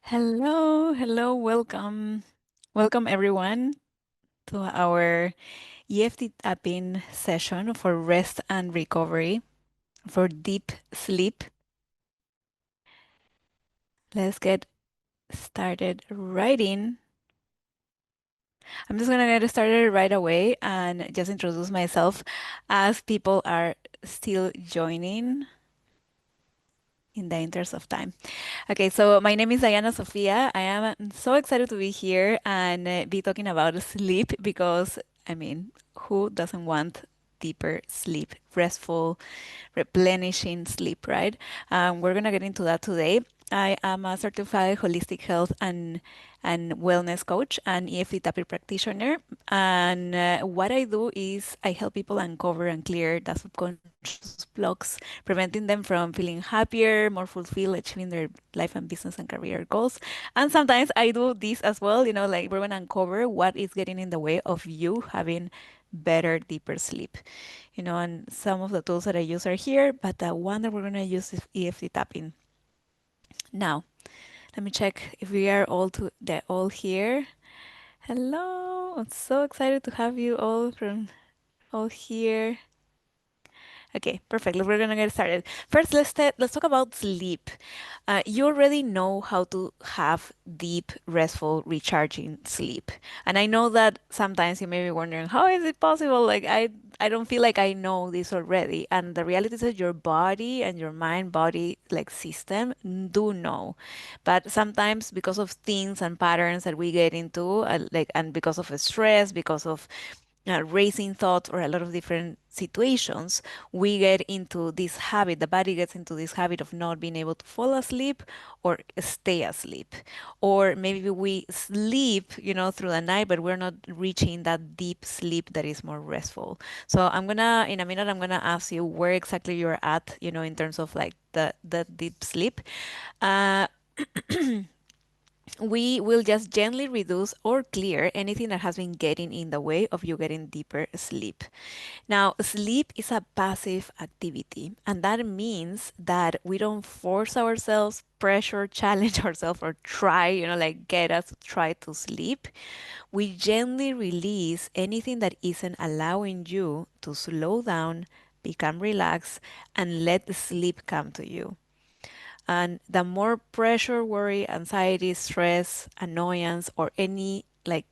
Hello, welcome. Welcome everyone to our EFT tapping session for rest and recovery for deep sleep. Let's get started writing. I'm just gonna get started right away and just introduce myself as people are still joining in the interest of time. Okay, so my name is Diana Sofia. I am so excited to be here and be talking about sleep because, I mean, who doesn't want deeper sleep, restful, replenishing sleep, right? We're gonna get into that today. I am a certified holistic health and wellness coach and EFT therapy practitioner. And what I do is I help people uncover and clear the subconscious blocks, preventing them from feeling happier, more fulfilled, achieving their life and business and career goals. And sometimes I do this as well, like we're gonna uncover what is getting in the way of you having better, deeper sleep. And some of the tools that I use are here, but the one that we're going to use is EFT tapping. Now, let me check if we are all here. Hello, I'm so excited to have you all here. Okay, perfect. We're gonna get started. First, let's talk about sleep. You already know how to have deep, restful, recharging sleep, and I know that sometimes you may be wondering, how is it possible? Like I don't feel like I know this already. And the reality is that your body and your mind-body like system do know, but sometimes because of things and patterns that we get into, and because of stress, because of racing thoughts or a lot of different situations, we get into this habit, the body gets into this habit of not being able to fall asleep or stay asleep. Or maybe we sleep, through the night, but we're not reaching that deep sleep that is more restful. So in a minute, I'm gonna ask you where exactly you're at, in terms of like the deep sleep. Uh, we will just gently reduce or clear anything that has been getting in the way of you getting deeper sleep. Now, sleep is a passive activity, and that means that we don't force ourselves, pressure, challenge ourselves, or try, like get us to try to sleep. We gently release anything that isn't allowing you to slow down, become relaxed, and let the sleep come to you. And the more pressure, worry, anxiety, stress, annoyance, or any like,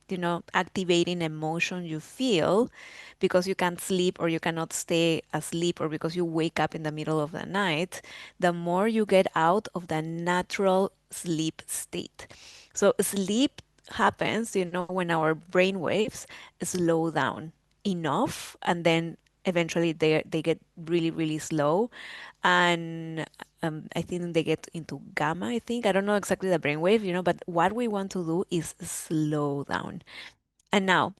activating emotion you feel because you can't sleep or you cannot stay asleep or because you wake up in the middle of the night, the more you get out of the natural sleep state. So sleep happens, when our brain waves slow down enough and then eventually they get really, really slow. And I think they get into gamma, I think. I don't know exactly the brainwave, but what we want to do is slow down. And now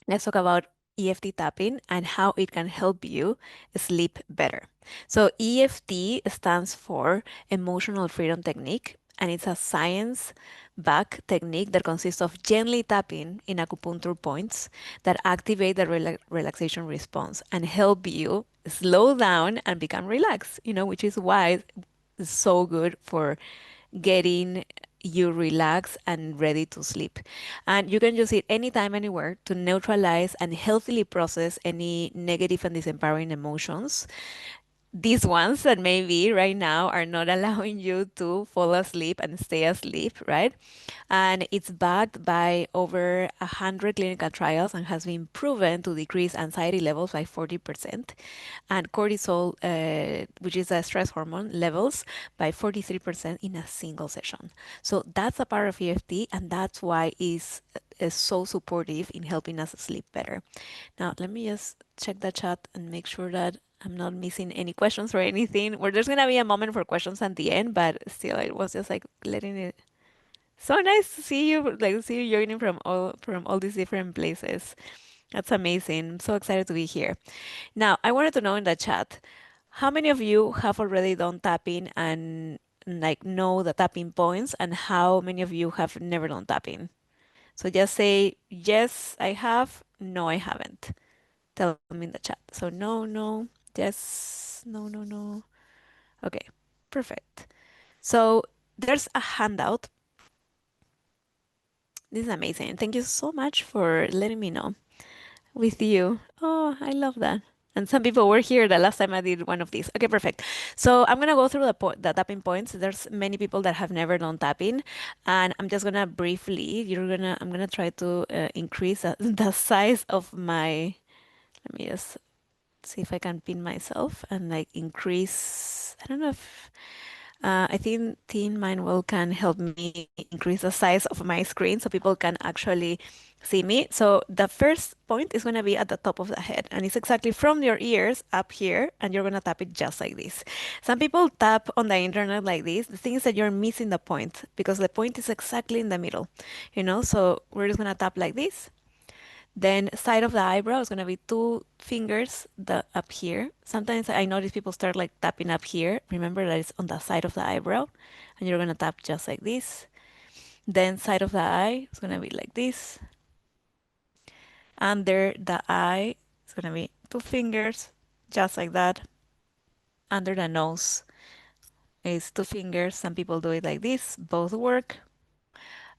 let's talk about EFT tapping and how it can help you sleep better. So EFT stands for Emotional Freedom Technique, and it's a science-backed technique that consists of gently tapping in acupuncture points that activate the relaxation response and help you slow down and become relaxed, which is why it's so good for getting you relaxed and ready to sleep. And you can use it anytime, anywhere to neutralize and healthily process any negative and disempowering emotions, these ones that maybe right now are not allowing you to fall asleep and stay asleep, right? And it's backed by over 100 clinical trials and has been proven to decrease anxiety levels by 40% and cortisol, which is a stress hormone, levels by 43% in a single session. So that's a part of EFT, and that's why is so supportive in helping us sleep better. Now, let me just check the chat and make sure that I'm not missing any questions or anything. Where there's gonna be a moment for questions at the end, but still, it was just like letting it. So nice to see you, like see you joining from all these different places. That's amazing. I'm so excited to be here. Now, I wanted to know in the chat, how many of you have already done tapping and like know the tapping points, and how many of you have never done tapping? So just say yes, I have. No, I haven't. Tell me in the chat. So no, no, yes, no, no, no. Okay, perfect. So there's a handout This is amazing. Thank you so much for letting me know with you. Oh, I love that. And some people were here the last time I did one of these. Okay, perfect. So I'm gonna go through the tapping points. There's many people that have never done tapping, and I'm just gonna briefly. I'm gonna try to increase the size of my. Let me just see if I can pin myself and like increase. I don't know if I think Teen Mindwell can help me increase the size of my screen so people can actually see me. So the first point is going to be at the top of the head, and it's exactly from your ears up here, and you're going to tap it just like this. Some people tap on the internet like this. The thing is that you're missing the point because the point is exactly in the middle, So we're just going to tap like this. Then side of the eyebrow is gonna be two fingers up here. Sometimes I notice people start like tapping up here. Remember that it's on the side of the eyebrow, and you're gonna tap just like this. Then side of the eye is gonna be like this. Under the eye it's gonna be two fingers, just like that. Under the nose is two fingers. Some people do it like this. Both work.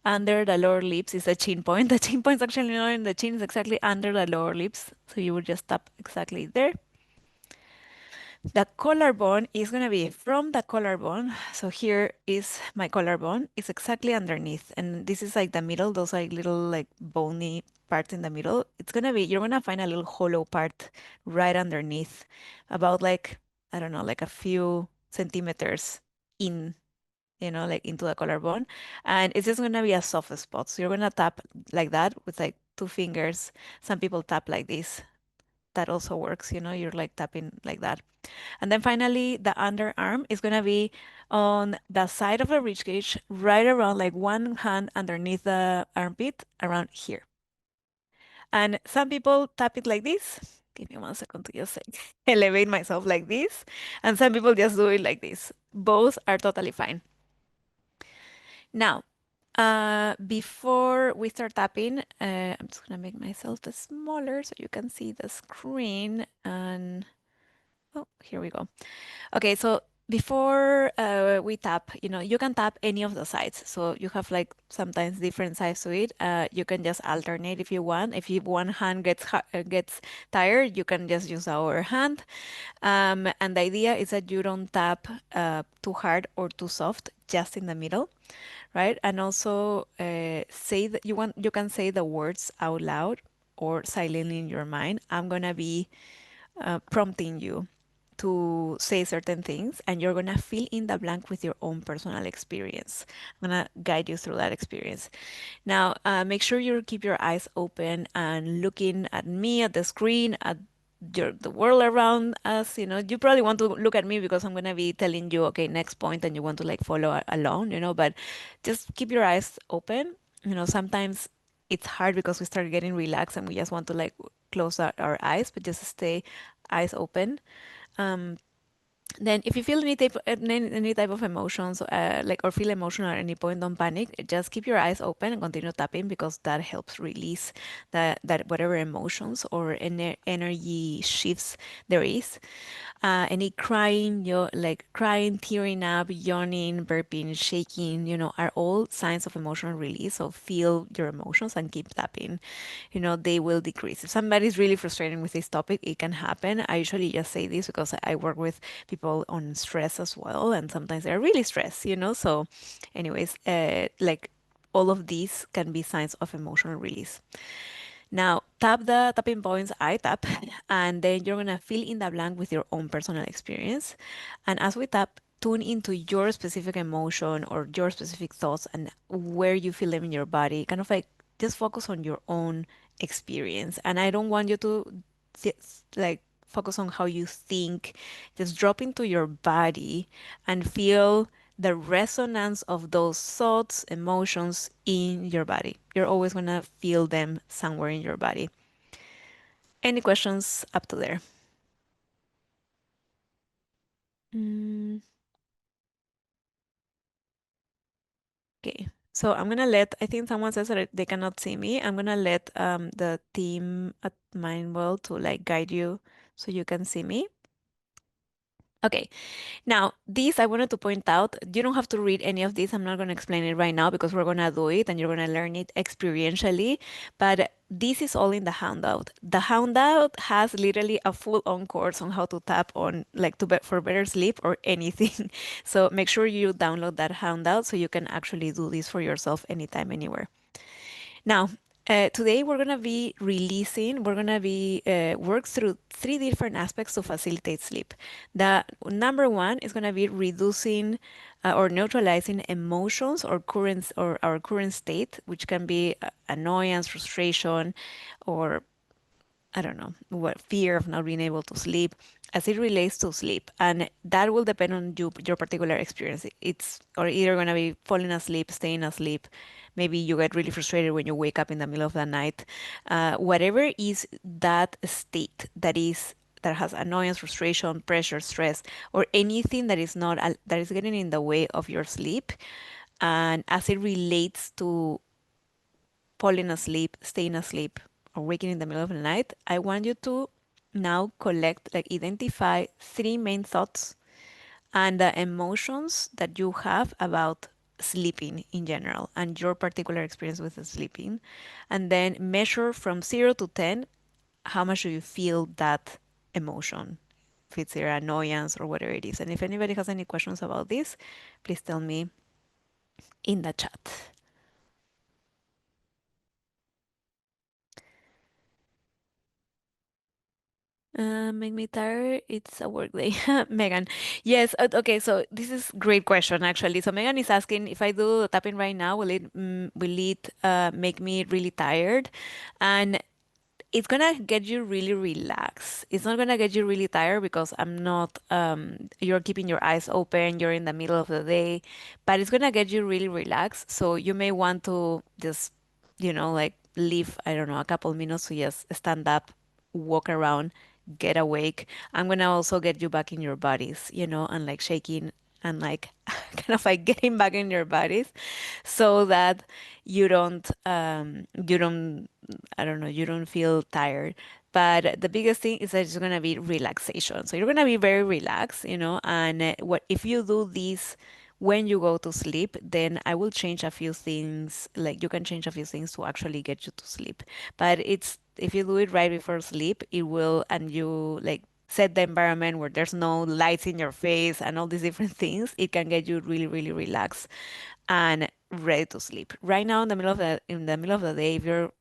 Under the lower lips is the chin point. The chin point is actually not in the chin, it's exactly under the lower lips. So you would just tap exactly there. The collarbone is going to be from the collarbone. So here is my collarbone. It's exactly underneath. And this is like the middle, those like little like bony parts in the middle. It's going to be, you're going to find a little hollow part right underneath, about like, I don't know, like a few centimeters in, like into the collarbone. And it's just going to be a soft spot. So you're going to tap like that with like two fingers. Some people tap like this. That also works, you're like tapping like that. And then finally, the underarm is going to be on the side of the rib cage, right around like one hand underneath the armpit, around here. And some people tap it like this. Give me 1 second to just like elevate myself like this. And some people just do it like this. Both are totally fine. Now, before we start tapping, I'm just gonna make myself smaller so you can see the screen. And oh, here we go. Okay, so before we tap, you can tap any of the sides. So you have like sometimes different sides to it. You can just alternate if you want. If one hand gets tired, you can just use our hand. And the idea is that you don't tap too hard or too soft, just in the middle, right? And also say that you can say the words out loud or silently in your mind. I'm gonna be prompting you to say certain things, and you're gonna fill in the blank with your own personal experience. I'm gonna guide you through that experience. Now, make sure you keep your eyes open and looking at me, at the screen, at the world around us. You probably want to look at me because I'm gonna be telling you, okay, next point, and you want to like follow along, but just keep your eyes open. Sometimes it's hard because we start getting relaxed and we just want to like close our eyes, but just stay eyes open. Um, then if you feel any type of emotions, like or feel emotional at any point, don't panic. Just keep your eyes open and continue tapping because that helps release that whatever emotions or energy shifts there is. Any crying, like crying, tearing up, yawning, burping, shaking, are all signs of emotional release. So feel your emotions and keep tapping. They will decrease. If somebody's really frustrated with this topic, it can happen. I usually just say this because I work with people on stress as well, and sometimes they're really stressed. So, anyways, like all of these can be signs of emotional release. Now, tap the tapping points I tap, and then you're gonna fill in the blank with your own personal experience. And as we tap, tune into your specific emotion or your specific thoughts and where you feel them in your body. Kind of like just focus on your own experience. And I don't want you to like focus on how you think. Just drop into your body and feel the resonance of those thoughts, emotions in your body. You're always going to feel them somewhere in your body. Any questions up to there? Mm, okay. So I'm gonna I think someone says that they cannot see me. I'm gonna let the team at Mindwell to like guide you so you can see me. Okay, now this I wanted to point out, you don't have to read any of this. I'm not going to explain it right now because we're going to do it and you're going to learn it experientially. But this is all in the handout. The handout has literally a full-on course on how to tap on, like for better sleep or anything. So make sure you download that handout so you can actually do this for yourself anytime, anywhere. Now, today we're gonna be work through three different aspects to facilitate sleep. The number one is gonna be reducing or neutralizing emotions or current or our current state, which can be annoyance, frustration, or I don't know, what fear of not being able to sleep as it relates to sleep. And that will depend on your particular experience. It's or either going to be falling asleep, staying asleep. Maybe you get really frustrated when you wake up in the middle of the night. Whatever is that state that has annoyance, frustration, pressure, stress, or anything that is not that is getting in the way of your sleep, and as it relates to falling asleep, staying asleep, or waking in the middle of the night, I want you to now identify three main thoughts and the emotions that you have about sleeping in general and your particular experience with the sleeping. And then measure from 0 to 10 how much do you feel that emotion, if it's your annoyance or whatever it is. And if anybody has any questions about this, please tell me in the chat. Make me tired. It's a work day. Megan. Yes. Okay. So this is great question actually. So Megan is asking if I do tapping right now, will it make me really tired? And it's gonna get you really relaxed. It's not gonna get you really tired because I'm not you're keeping your eyes open, you're in the middle of the day, but it's gonna get you really relaxed. So you may want to just, like leave, I don't know, a couple minutes to just stand up, walk around, get awake. I'm gonna also get you back in your bodies, and like shaking and like kind of like getting back in your bodies so that you don't I don't know, you don't feel tired. But the biggest thing is that it's gonna be relaxation. So you're gonna be very relaxed, and what if you do this when you go to sleep, then I will change a few things, like you can change a few things to actually get you to sleep. But it's if you do it right before sleep, it will, and you like set the environment where there's no lights in your face and all these different things, it can get you really, really relaxed and ready to sleep. Right now in the middle of the day, if you're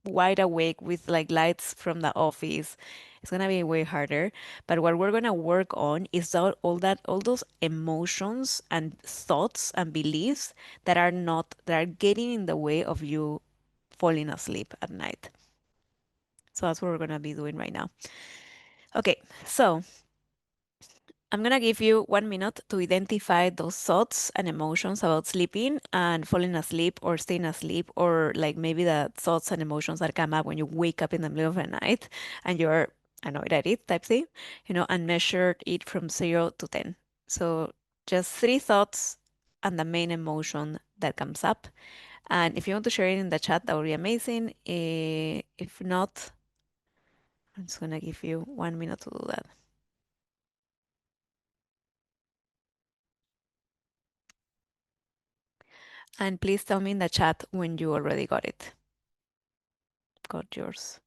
wide awake with like lights from the office, it's gonna be way harder. But what we're gonna work on is all those emotions and thoughts and beliefs that are getting in the way of you falling asleep at night. So that's what we're gonna be doing right now. Okay, so I'm gonna give you 1 minute to identify those thoughts and emotions about sleeping and falling asleep or staying asleep, or like maybe the thoughts and emotions that come up when you wake up in the middle of the night and you're annoyed at it, type thing, and measure it from 0 to 10. So just three thoughts and the main emotion that comes up. And if you want to share it in the chat, that would be amazing. If not, I'm just gonna give you 1 minute to do that. And please tell me in the chat when you already got yours.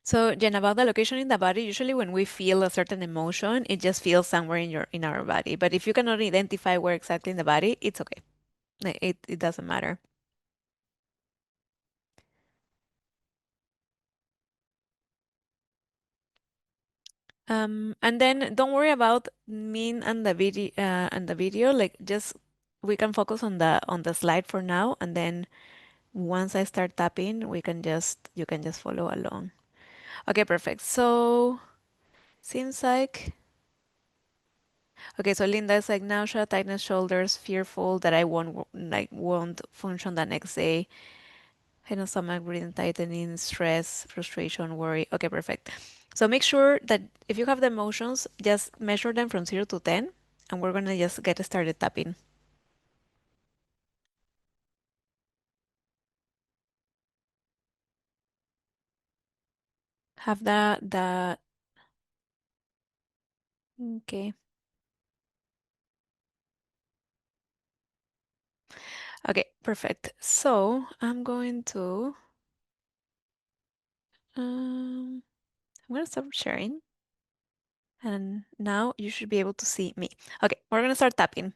So, Jen, about the location in the body, usually when we feel a certain emotion, it just feels somewhere in our body. But if you cannot identify where exactly in the body, it's okay. It doesn't matter. And then don't worry about me and the video. Like just we can focus on the slide for now, and then once I start tapping, you can just follow along. Okay, perfect. So seems like okay, so Linda is like nausea, tightness, shoulders, fearful that I won't function the next day. Head and stomach, breathing tightening, stress, frustration, worry. Okay, perfect. So make sure that if you have the emotions, just measure them from 0 to 10, and we're gonna just get started tapping. Have the okay. Okay, perfect. So I'm going to um I'm gonna stop sharing, and now you should be able to see me. Okay, we're gonna start tapping.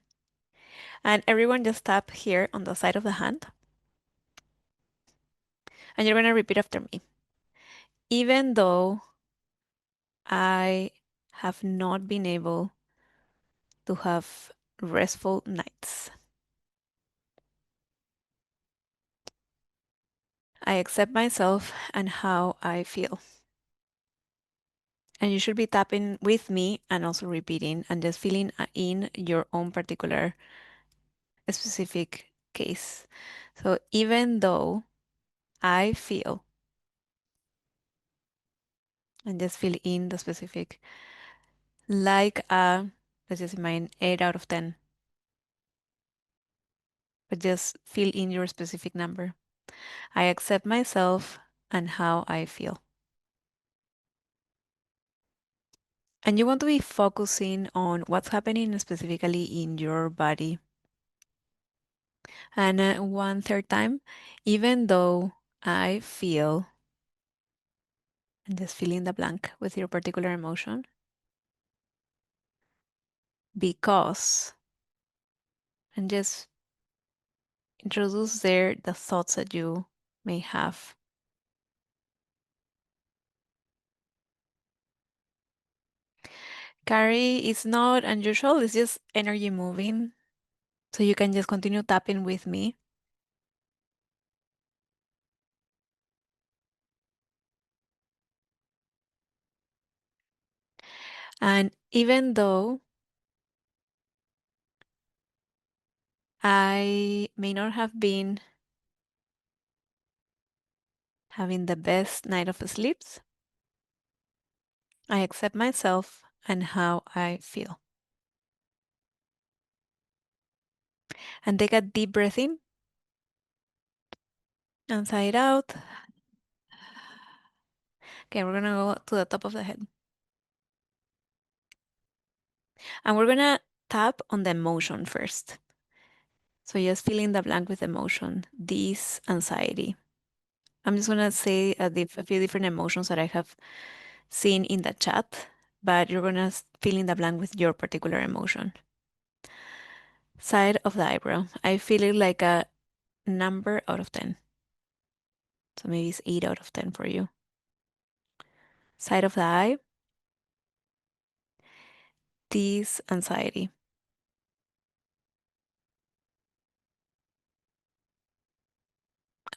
And everyone just tap here on the side of the hand, and you're gonna repeat after me. Even though I have not been able to have restful nights, I accept myself and how I feel. And you should be tapping with me and also repeating and just feeling in your own particular specific case. So even though I feel, and just fill in the specific, like let's just imagine 8 out of 10, but just fill in your specific number. I accept myself and how I feel. And you want to be focusing on what's happening specifically in your body. And one third time, even though I feel, and just fill in the blank with your particular emotion, because, and just introduce there the thoughts that you may have. Carry is not unusual, it's just energy moving. So you can just continue tapping with me. And even though I may not have been having the best night of sleeps, I accept myself and how I feel. And take a deep breath in and sigh it out. Okay, we're gonna go to the top of the head. And we're gonna tap on the emotion first. So just fill in the blank with emotion, this anxiety. I'm just gonna say a few different emotions that I have seen in the chat, but you're gonna fill in the blank with your particular emotion. Side of the eyebrow. I feel it like a number out of 10. So maybe it's 8 out of 10 for you. Side of the eye, this anxiety.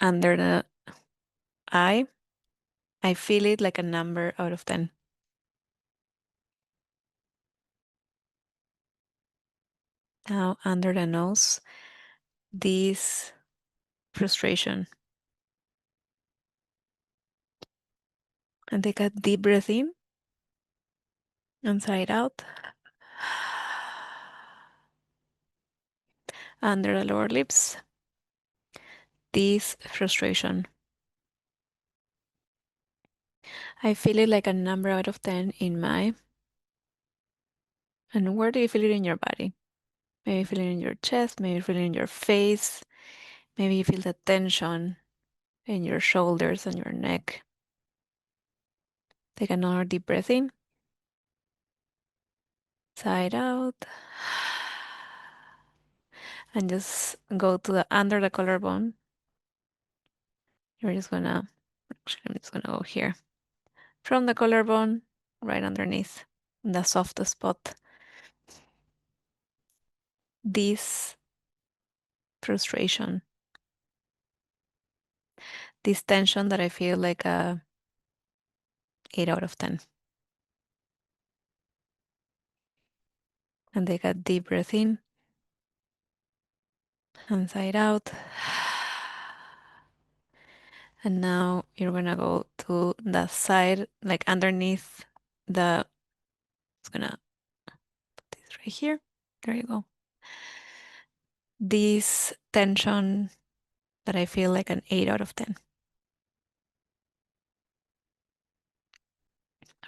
Under the eye, I feel it like a number out of 10. Now, under the nose, this frustration. And take a deep breath in and sigh it out. Under the lower lips, this frustration. I feel it like a number out of 10 in my. And where do you feel it in your body? Maybe you feel it in your chest, maybe you feel it in your face, maybe you feel the tension in your shoulders and your neck. Take another deep breath in, sigh it out, and just go to the under the collarbone. You're just gonna, actually, I'm just gonna go here. From the collarbone, right underneath, the soft spot. This frustration, this tension that I feel like a 8 out of 10. And take a deep breath in and sigh it out. And now you're gonna go to the side, like underneath the, it's gonna put this right here. There you go. This tension that I feel like an 8 out of 10.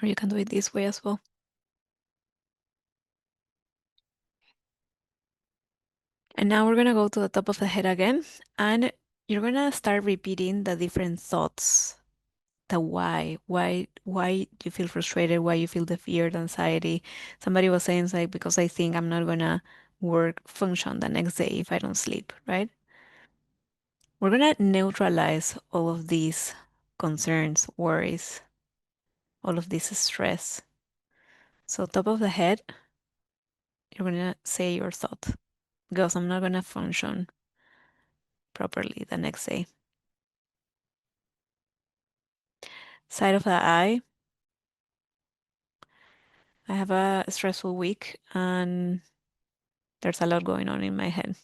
Or you can do it this way as well. And now we're gonna go to the top of the head again, and you're gonna start repeating the different thoughts. The why you feel frustrated, why you feel the fear, the anxiety. Somebody was saying it's like because I think I'm not gonna function the next day if I don't sleep, right? We're gonna neutralize all of these concerns, worries, all of this stress. So top of the head, you're gonna say your thought. Because I'm not gonna function properly the next day. Side of the eye, I have a stressful week and there's a lot going on in my head.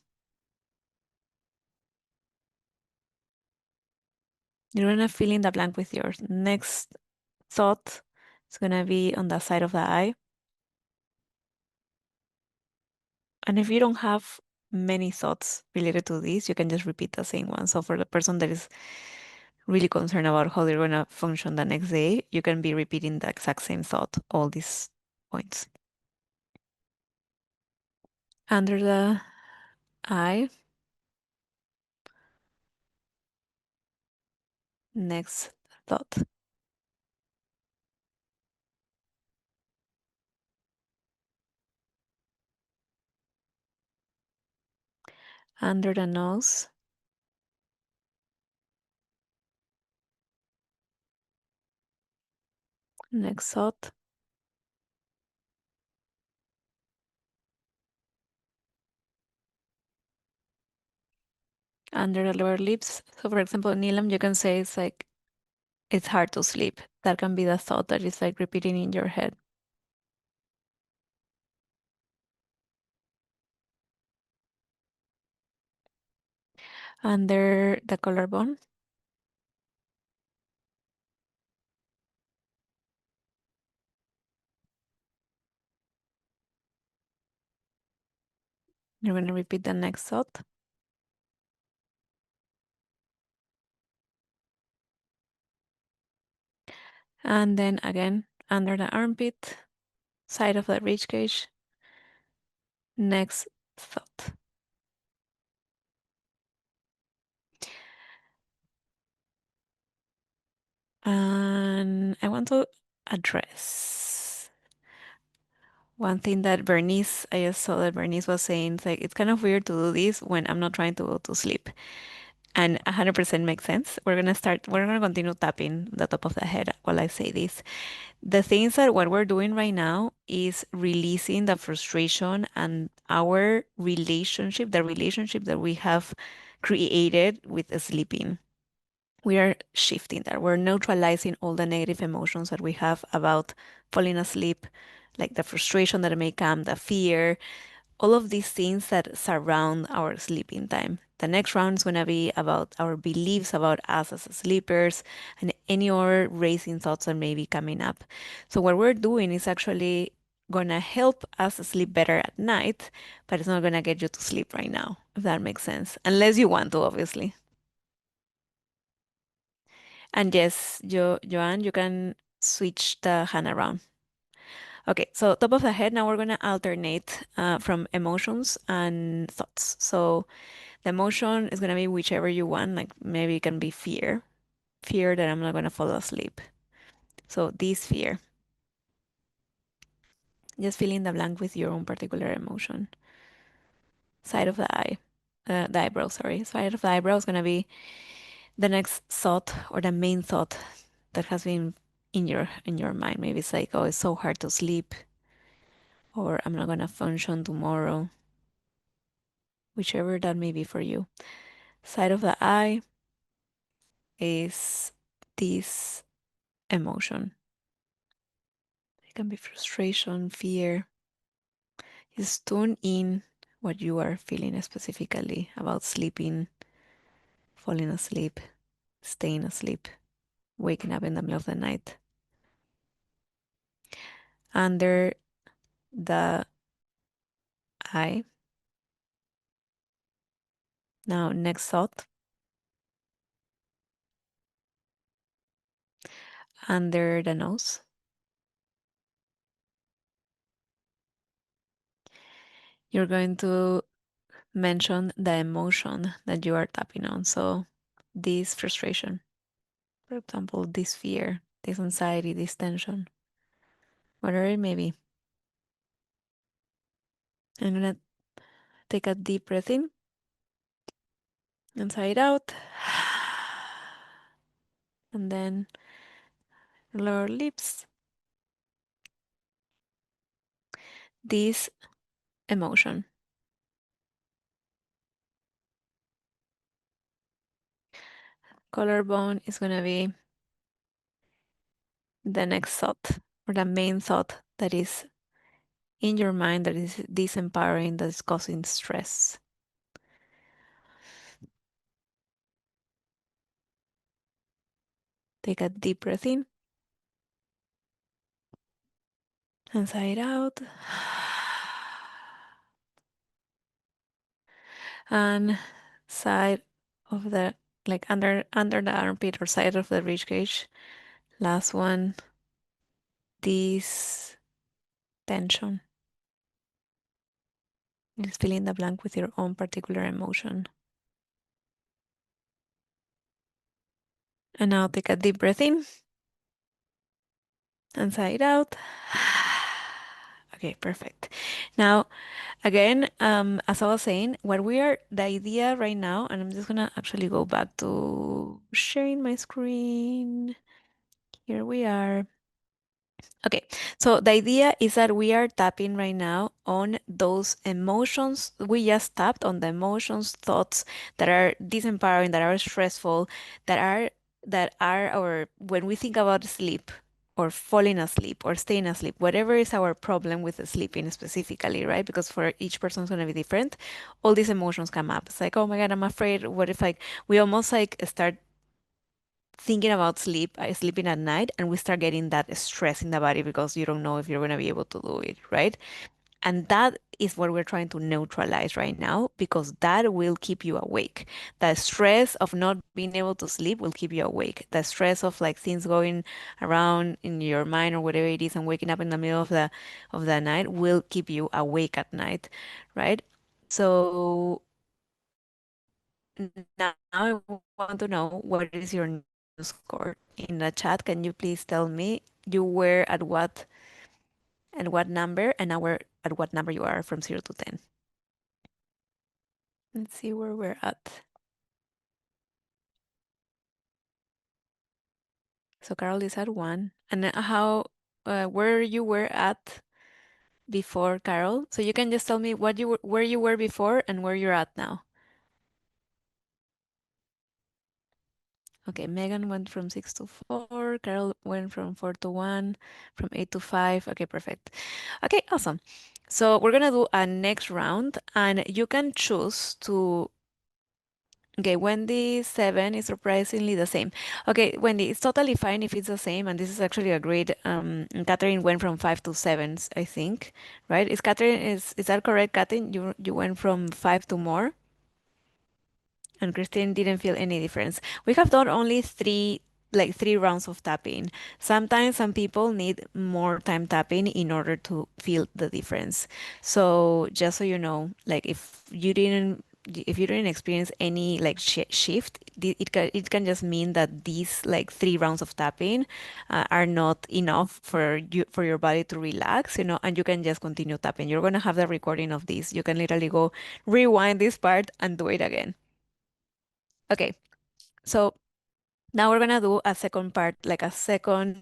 You're gonna fill in the blank with yours. Next thought is gonna be on the side of the eye. And if you don't have many thoughts related to this, you can just repeat the same one. So for the person that is really concerned about how they're gonna function the next day, you can be repeating the exact same thought, all these points. Under the eye, next thought. Under the nose, next thought. Under the lower lips. So for example, Nilam, you can say it's like it's hard to sleep. That can be the thought that is like repeating in your head. Under the collarbone, you're going to repeat the next thought. And then again, under the armpit, side of the rib cage, next thought. And I want to address one thing that Bernice, I just saw that Bernice was saying, it's like it's kind of weird to do this when I'm not trying to go to sleep. And 100% makes sense. We're gonna continue tapping the top of the head while I say this. The things that what we're doing right now is releasing the frustration and our relationship, the relationship that we have created with sleeping. We are shifting that. We're neutralizing all the negative emotions that we have about falling asleep, like the frustration that may come, the fear, all of these things that surround our sleeping time. The next round is going to be about our beliefs about us as sleepers and any other racing thoughts that may be coming up. So, what we're doing is actually going to help us sleep better at night, but it's not going to get you to sleep right now, if that makes sense, unless you want to, obviously. And yes, Joanne, you can switch the hand around. Okay, so top of the head, now we're going to alternate from emotions and thoughts. So, the emotion is gonna be whichever you want, like maybe it can be fear, fear that I'm not gonna fall asleep. So this fear, just fill in the blank with your own particular emotion. Side of the eye, the eyebrow, sorry. Side of the eyebrow is gonna be the next thought or the main thought that has been in your mind. Maybe it's like, oh, it's so hard to sleep, or I'm not gonna function tomorrow, whichever that may be for you. Side of the eye is this emotion. It can be frustration, fear. Just tune in what you are feeling specifically about sleeping, falling asleep. staying asleep, waking up in the middle of the night. Under the eye. Now, next thought, under the nose. You're going to mention the emotion that you are tapping on. So, this frustration, for example, this fear, this anxiety, this tension, whatever it may be. I'm gonna take a deep breath in, inside out, and then lower lips. This emotion. Collarbone is gonna be the next thought or the main thought that is in your mind that is disempowering, that is causing stress. Take a deep breath in, inside out, and side of the like under the armpit or side of the rib cage. Last one, this tension. Just fill in the blank with your own particular emotion. And now take a deep breath in, inside out. Okay, perfect. Now, again, as I was saying, the idea right now, and I'm just gonna actually go back to sharing my screen. Here we are. Okay, so the idea is that we are tapping right now on those emotions. We just tapped on the emotions, thoughts that are disempowering, that are stressful, that are our when we think about sleep or falling asleep or staying asleep, whatever is our problem with the sleeping specifically, right? Because for each person it's gonna be different. All these emotions come up. It's like, oh my God, I'm afraid. What if we almost like start thinking about sleeping at night, and we start getting that stress in the body because you don't know if you're going to be able to do it, right? And that is what we're trying to neutralize right now because that will keep you awake. The stress of not being able to sleep will keep you awake. The stress of like things going around in your mind or whatever it is and waking up in the middle of the night will keep you awake at night, right? So now I want to know what is your new score in the chat. Can you please tell me you were at what number and now at what number you are from 0 to 10? Let's see where we're at. So Carol is at 1. And how where you were at before, Carol? So you can just tell me where you were before and where you're at now. Okay, Megan went from 6 to 4. Carol went from 4 to 1, from 8 to 5. Okay, perfect. Okay, awesome. So we're gonna do a next round, and you can choose to. Okay, Wendy 7 is surprisingly the same. Okay, Wendy, it's totally fine if it's the same, and this is actually a great. Catherine went from 5 to 7, I think, right? Is that correct, Catherine? You went from 5 to more? And Christine didn't feel any difference. We have done only three rounds of tapping. Sometimes some people need more time tapping in order to feel the difference. So just so you know, like if you didn't experience any like shift, it can just mean that these like 3 rounds of tapping are not enough for your body to relax, and you can just continue tapping. You're gonna have the recording of this. You can literally go rewind this part and do it again. Okay, so now we're gonna do a second part, like a second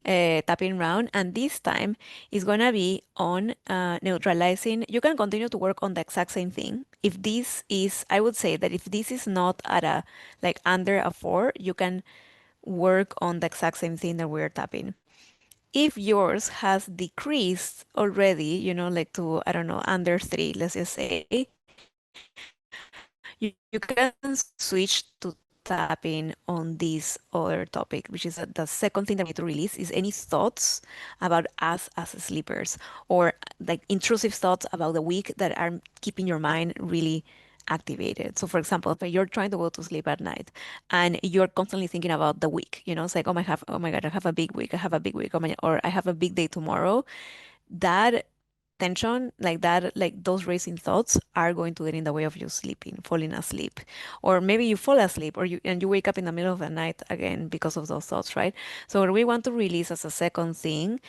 tapping round, and this time is gonna be on neutralizing. You can continue to work on the exact same thing. I would say that if this is not at a like under a 4, you can work on the exact same thing that we're tapping. If yours has decreased already, like to, I don't know, under 3, let's just say, you can switch to tapping on this other topic, which is the second thing that we need to release is any thoughts about us as sleepers or like intrusive thoughts about the week that are keeping your mind really activated. So, for example, if you're trying to go to sleep at night and you're constantly thinking about the week, it's like, oh my God, I have a big week, I have a big week, or I have a big day tomorrow. That tension, like that, like those racing thoughts are going to get in the way of you sleeping, falling asleep. Or maybe you fall asleep or you wake up in the middle of the night again because of those thoughts, right? So what we want to release as a second thing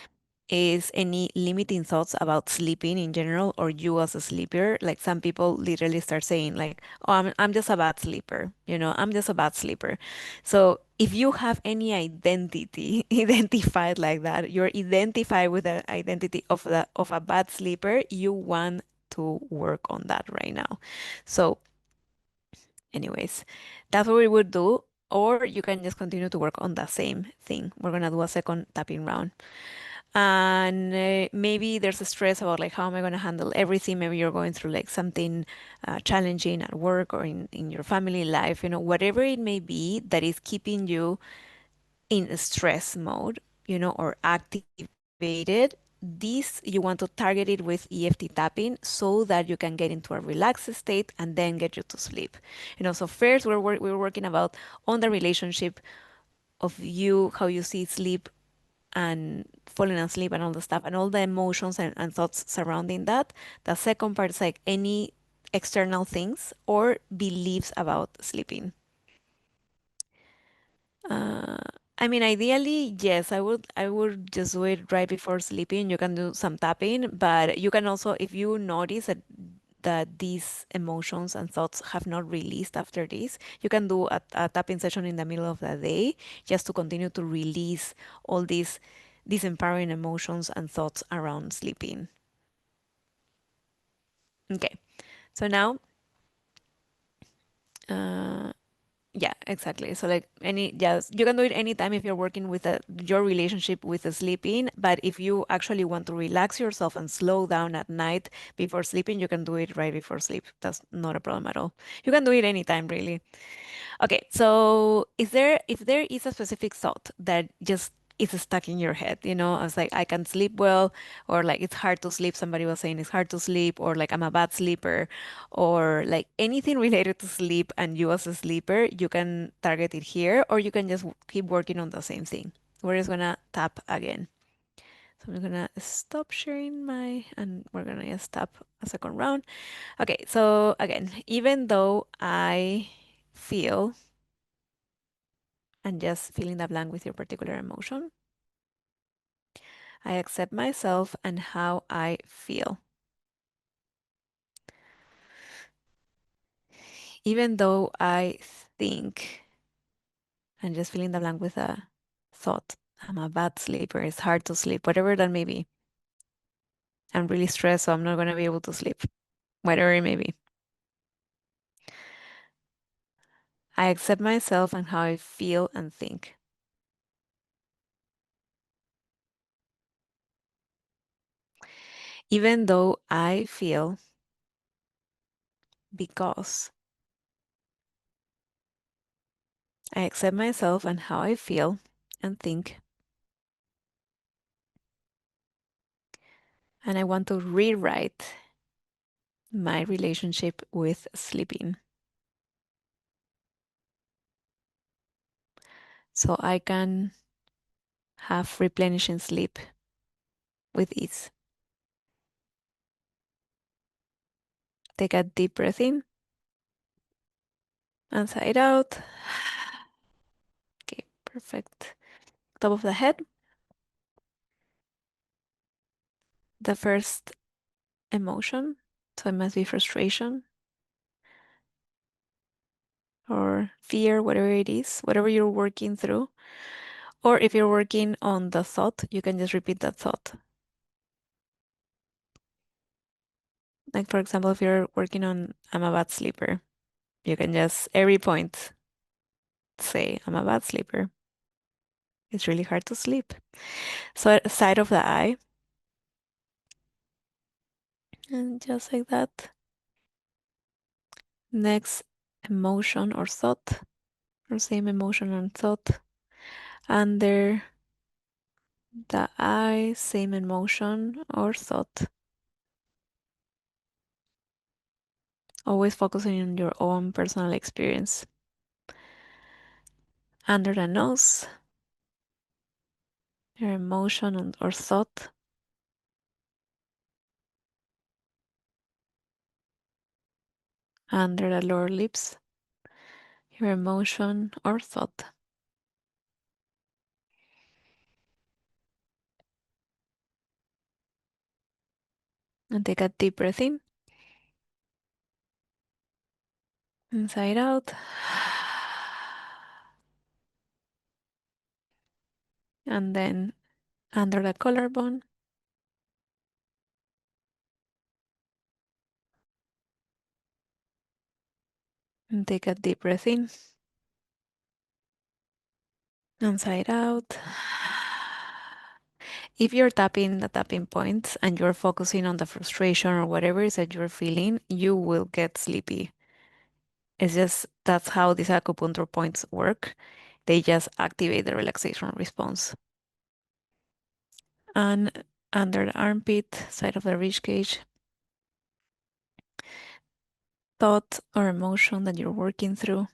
is any limiting thoughts about sleeping in general or you as a sleeper. Like some people literally start saying like, oh, I'm just a bad sleeper, I'm just a bad sleeper. So if you have any identity identified like that, you're identified with the identity of a bad sleeper, you want to work on that right now. So anyways, that's what we would do. Or you can just continue to work on the same thing. We're gonna do a second tapping round. And maybe there's a stress about like how am I going to handle everything. Maybe you're going through like something challenging at work or in your family life, whatever it may be that is keeping you in a stress mode, or activated. This you want to target it with EFT tapping so that you can get into a relaxed state and then get you to sleep. So first we're working about on the relationship of you, how you see sleep and falling asleep and all the stuff and all the emotions and thoughts surrounding that. The second part is like any external things or beliefs about sleeping. Uh, I mean, ideally, yes, I would just do it right before sleeping. You can do some tapping, but you can also, if you notice that these emotions and thoughts have not released after this, you can do a tapping session in the middle of the day just to continue to release all these empowering emotions and thoughts around sleeping. Okay, so now, uh, yeah, exactly. So like yes, you can do it anytime if you're working with your relationship with the sleeping, but if you actually want to relax yourself and slow down at night before sleeping, you can do it right before sleep. That's not a problem at all. You can do it anytime, really. Okay, so if there is a specific thought that just is stuck in your head, I was like, I can't sleep well, or like it's hard to sleep. Somebody was saying it's hard to sleep, or like I'm a bad sleeper, or like anything related to sleep and you as a sleeper, you can target it here, or you can just keep working on the same thing. We're just gonna tap again. So I'm gonna stop sharing and we're gonna just tap a second round. Okay, so again, even though I feel and just fill in the blank with your particular emotion. I accept myself and how I feel. Even though I think, and just fill in the blank with a thought. I'm a bad sleeper. It's hard to sleep, whatever that may be. I'm really stressed, so I'm not going to be able to sleep, whatever it may be. I accept myself and how I feel and think. Even though I feel because I accept myself and how I feel and think. And I want to rewrite my relationship with sleeping so I can have replenishing sleep with ease. Take a deep breath in and sigh it out. Okay, perfect. Top of the head. The first emotion. So it must be frustration or fear, whatever it is, whatever you're working through. Or if you're working on the thought, you can just repeat that thought. Like, for example, if you're working on I'm a bad sleeper, you can just every point say, I'm a bad sleeper. It's really hard to sleep. So, side of the eye, and just like that. Next emotion or thought. or same emotion and thought. Under the eye, same emotion or thought. Always focusing on your own personal experience. Under the nose, your emotion or thought. Under the lower lips, your emotion or thought. And take a deep breath in, inside out. And then under the collarbone. And take a deep breath in, inside out. If you're tapping the tapping points and you're focusing on the frustration or whatever it is that you're feeling, you will get sleepy. It's just that's how these acupuncture points work. They just activate the relaxation response. And under the armpit, side of the rib cage, thought or emotion that you're working through.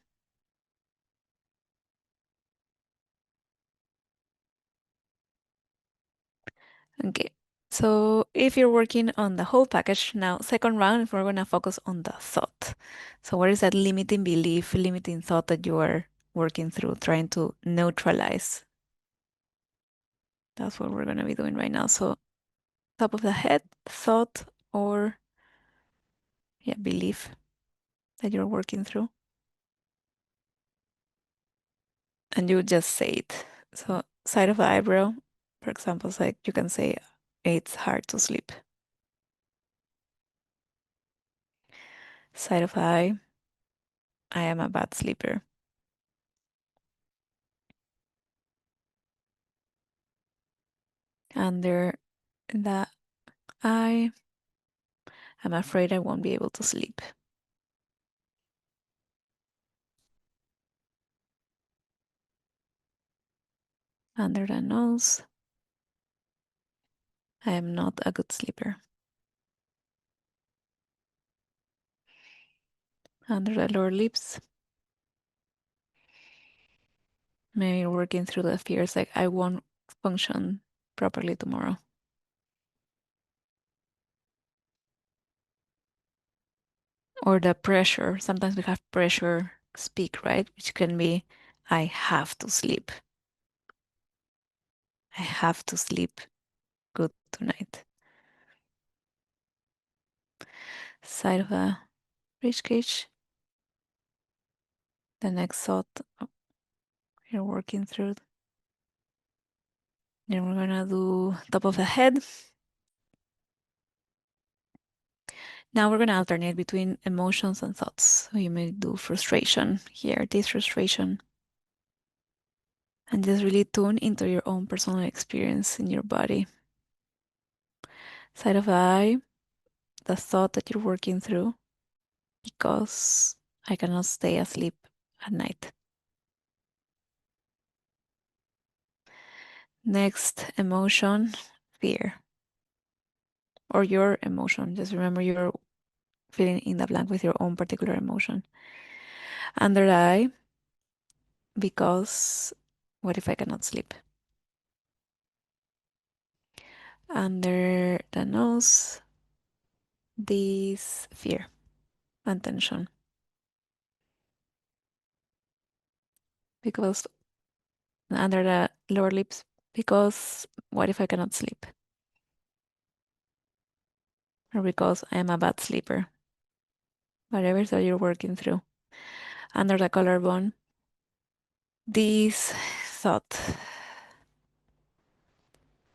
Okay, so if you're working on the whole package, now second round, we're gonna focus on the thought. So what is that limiting belief, limiting thought that you are working through, trying to neutralize? That's what we're gonna be doing right now. So top of the head, thought or yeah, belief that you're working through. And you just say it. So side of the eyebrow, for example, it's like you can say it's hard to sleep. Side of the eye, I am a bad sleeper. Under the eye, I'm afraid I won't be able to sleep. Under the nose, I am not a good sleeper. Under the lower lips, maybe working through the fears like I won't function properly tomorrow. Or the pressure. Sometimes we have pressure speak, right? Which can be I have to sleep. I have to sleep good tonight. Side of the rib cage. The next thought you're working through. Then we're gonna do top of the head. Now we're gonna alternate between emotions and thoughts. So you may do frustration here, this frustration. And just really tune into your own personal experience in your body. Side of the eye, the thought that you're working through because I cannot stay asleep at night. Next emotion, fear. Or your emotion. Just remember you're filling in the blank with your own particular emotion. Under the eye, because what if I cannot sleep? Under the nose, this fear and tension. Because under the lower lips, because what if I cannot sleep? Or because I am a bad sleeper. Whatever that you're working through. Under the collarbone, this thought,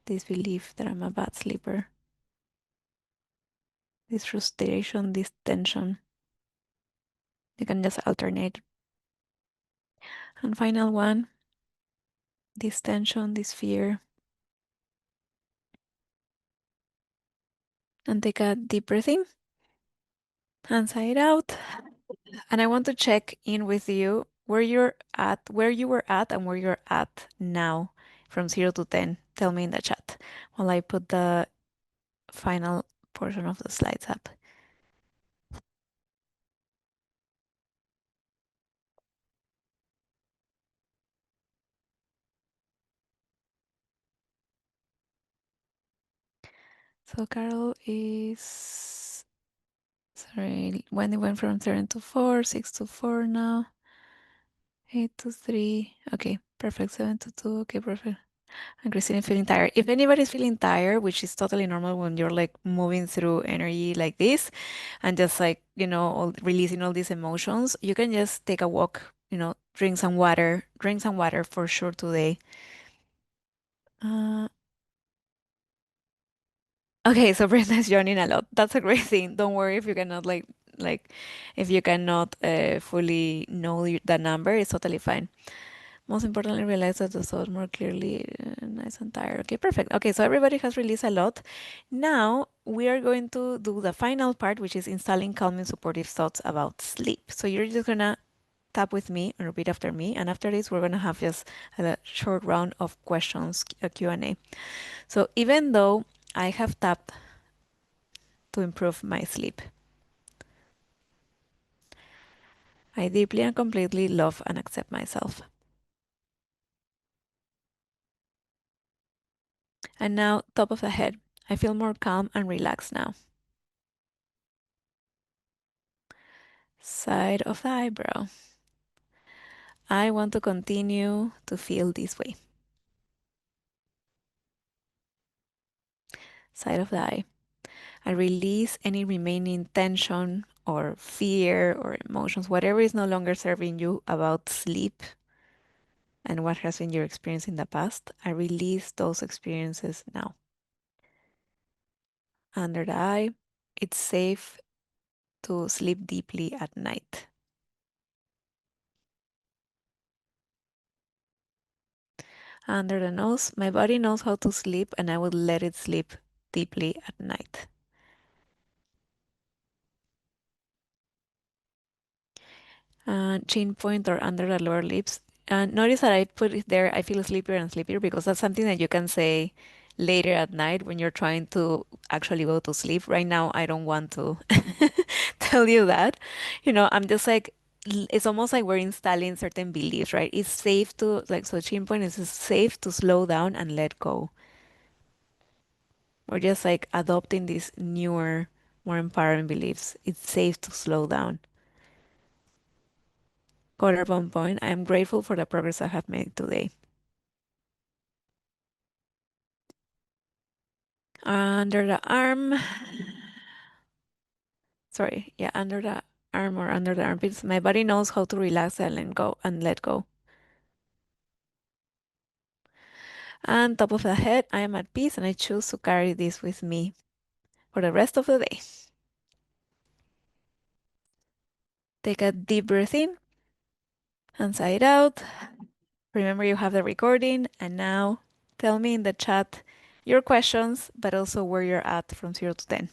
this belief that I'm a bad sleeper, this frustration, this tension. You can just alternate. And final one, this tension, this fear. And take a deep breath in and sigh it out. And I want to check in with you where you were at and where you're at now from 0 to 10. Tell me in the chat while I put the final portion of the slides up. So Carol is, sorry, when it went from 7 to 4, 6 to 4 now, 8 to 3. Okay, perfect. 7 to 2. Okay, perfect. And Christine is feeling tired. If anybody's feeling tired, which is totally normal when you're like moving through energy like this and just like, releasing all these emotions, you can just take a walk, drink some water for sure today. Uh, okay, so Brenda's yawning a lot. That's a great thing. Don't worry if you cannot if you cannot fully know the number, it's totally fine. Most importantly, realize that the thought more clearly, nice and tired. Okay, perfect. Okay, so everybody has released a lot. Now we are going to do the final part, which is installing calming supportive thoughts about sleep. So you're just gonna tap with me and repeat after me. And after this, we're gonna have just a short round of questions, a Q&A. So even though I have tapped to improve my sleep, I deeply and completely love and accept myself. And now, top of the head, I feel more calm and relaxed now. Side of the eyebrow. I want to continue to feel this way. Side of the eye. I release any remaining tension or fear or emotions, whatever is no longer serving you about sleep and what has been your experience in the past. I release those experiences now. Under the eye, it's safe to sleep deeply at night. Under the nose, my body knows how to sleep and I will let it sleep deeply at night. Chin point or under the lower lips. Notice that I put it there, I feel sleepier and sleepier because that's something that you can say later at night when you're trying to actually go to sleep. Right now, I don't want to tell you that. I'm just like, it's almost like we're installing certain beliefs, right? It's safe to, like, so chin point is it's safe to slow down and let go. We're just like adopting these newer, more empowering beliefs. It's safe to slow down. Collarbone point. I am grateful for the progress I have made today. Under the arm, sorry, yeah, under the arm or under the armpits, my body knows how to relax and let go. And top of the head, I am at peace and I choose to carry this with me for the rest of the day. Take a deep breath in and sigh it out. Remember you have the recording and now tell me in the chat your questions, but also where you're at from 0 to 10.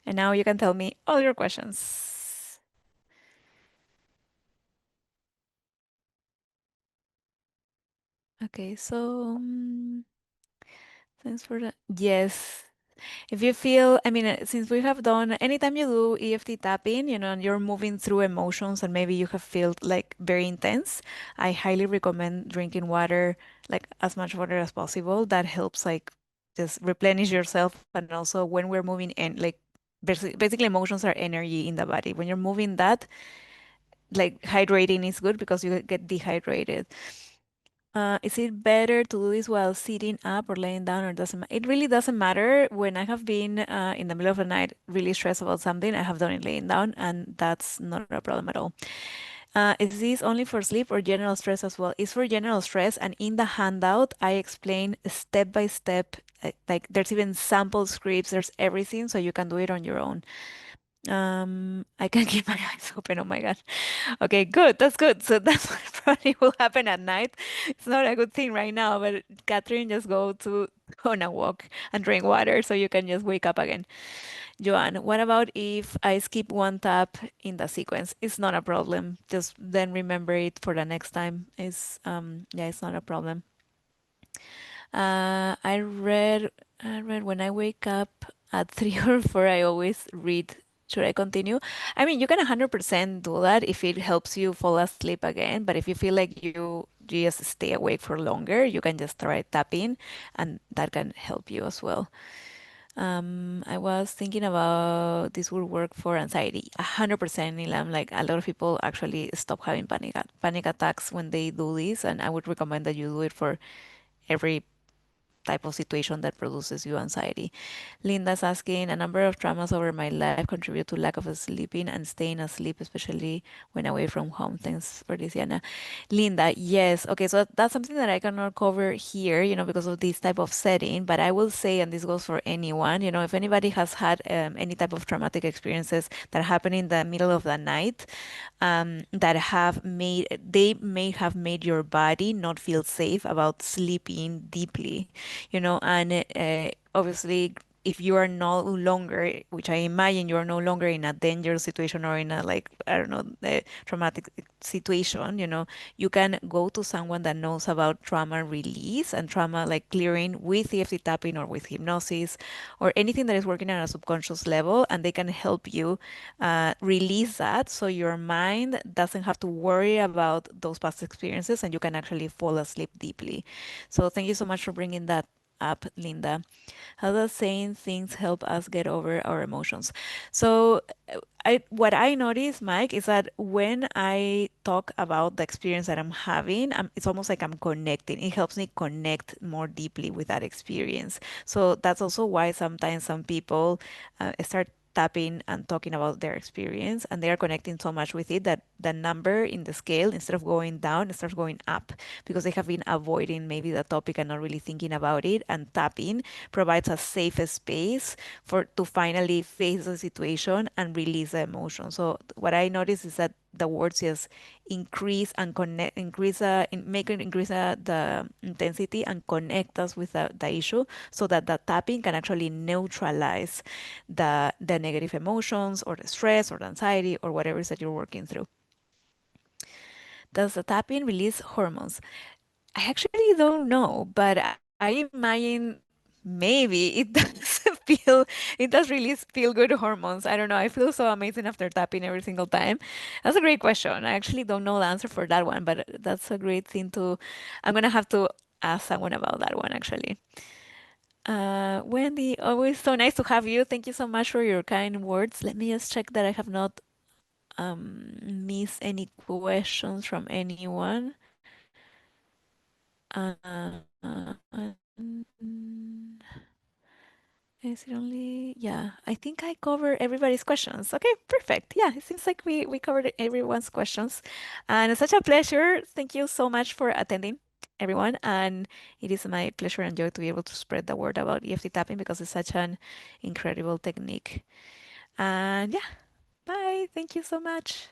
And now you can tell me all your questions. Okay, so thanks for that. Yes. If you feel, I mean, since we have done, anytime you do EFT tapping, and you're moving through emotions and maybe you have felt like very intense, I highly recommend drinking water, like as much water as possible. That helps like just replenish yourself. And also when we're moving and like basically emotions are energy in the body. When you're moving that, like hydrating is good because you get dehydrated. Is it better to do this while sitting up or laying down, or doesn't it really doesn't matter? When I have been in the middle of the night really stressed about something, I have done it laying down, and that's not a problem at all. Is this only for sleep or general stress as well? It's for general stress, and in the handout, I explain step by step. Like there's even sample scripts, there's everything, so you can do it on your own. I can keep my eyes open. Oh my God. Okay, good. That's good. So that's probably will happen at night. It's not a good thing right now, but Catherine, just go to on a walk and drink water so you can just wake up again. Joanne, what about if I skip one tap in the sequence? It's not a problem. Just then remember it for the next time. Yeah, it's not a problem. I read when I wake up at 3 or 4, I always read. Should I continue? I mean, you can 100% do that if it helps you fall asleep again, but if you feel like you just stay awake for longer, you can just try tapping, and that can help you as well. I was thinking about this would work for anxiety. 100%, Nilam. Like a lot of people actually stop having panic attacks when they do this, and I would recommend that you do it for every type of situation that produces you anxiety. Linda's asking, a number of traumas over my life contribute to lack of sleeping and staying asleep, especially when away from home. Thanks for this, Yana. Linda, yes. Okay, so that's something that I cannot cover here, because of this type of setting, but I will say, and this goes for anyone, if anybody has had any type of traumatic experiences that happen in the middle of the night, that they may have made your body not feel safe about sleeping deeply, and obviously, if you are no longer, which I imagine you are no longer in a dangerous situation or in a, like, I don't know, traumatic situation, you can go to someone that knows about trauma release and trauma like clearing with EFT tapping or with hypnosis or anything that is working on a subconscious level, and they can help you release that so your mind doesn't have to worry about those past experiences and you can actually fall asleep deeply. So thank you so much for bringing that up, Linda. How does saying things help us get over our emotions? So, what I notice, Mike, is that when I talk about the experience that I'm having, it's almost like I'm connecting. It helps me connect more deeply with that experience. So that's also why sometimes some people start tapping and talking about their experience, and they are connecting so much with it that the number in the scale, instead of going down, it starts going up because they have been avoiding maybe the topic and not really thinking about it. And tapping provides a safe space for to finally face the situation and release the emotion. So what I notice is that the words just increase and connect, make it increase the intensity and connect us with the issue, so that the tapping can actually neutralize the negative emotions or the stress or the anxiety or whatever it is that you're working through. Does the tapping release hormones? I actually don't know, but I imagine maybe it does feel it does release feel good hormones. I don't know. I feel so amazing after tapping every single time. That's a great question. I actually don't know the answer for that one, but that's a great thing to. I'm gonna have to ask someone about that one actually. Wendy, always so nice to have you. Thank you so much for your kind words. Let me just check that I have not missed any questions from anyone. And is it only? Yeah, I think I covered everybody's questions. Okay, perfect. Yeah, it seems like we covered everyone's questions. And it's such a pleasure. Thank you so much for attending, everyone. And it is my pleasure and joy to be able to spread the word about EFT tapping because it's such an incredible technique. And yeah, bye. Thank you so much.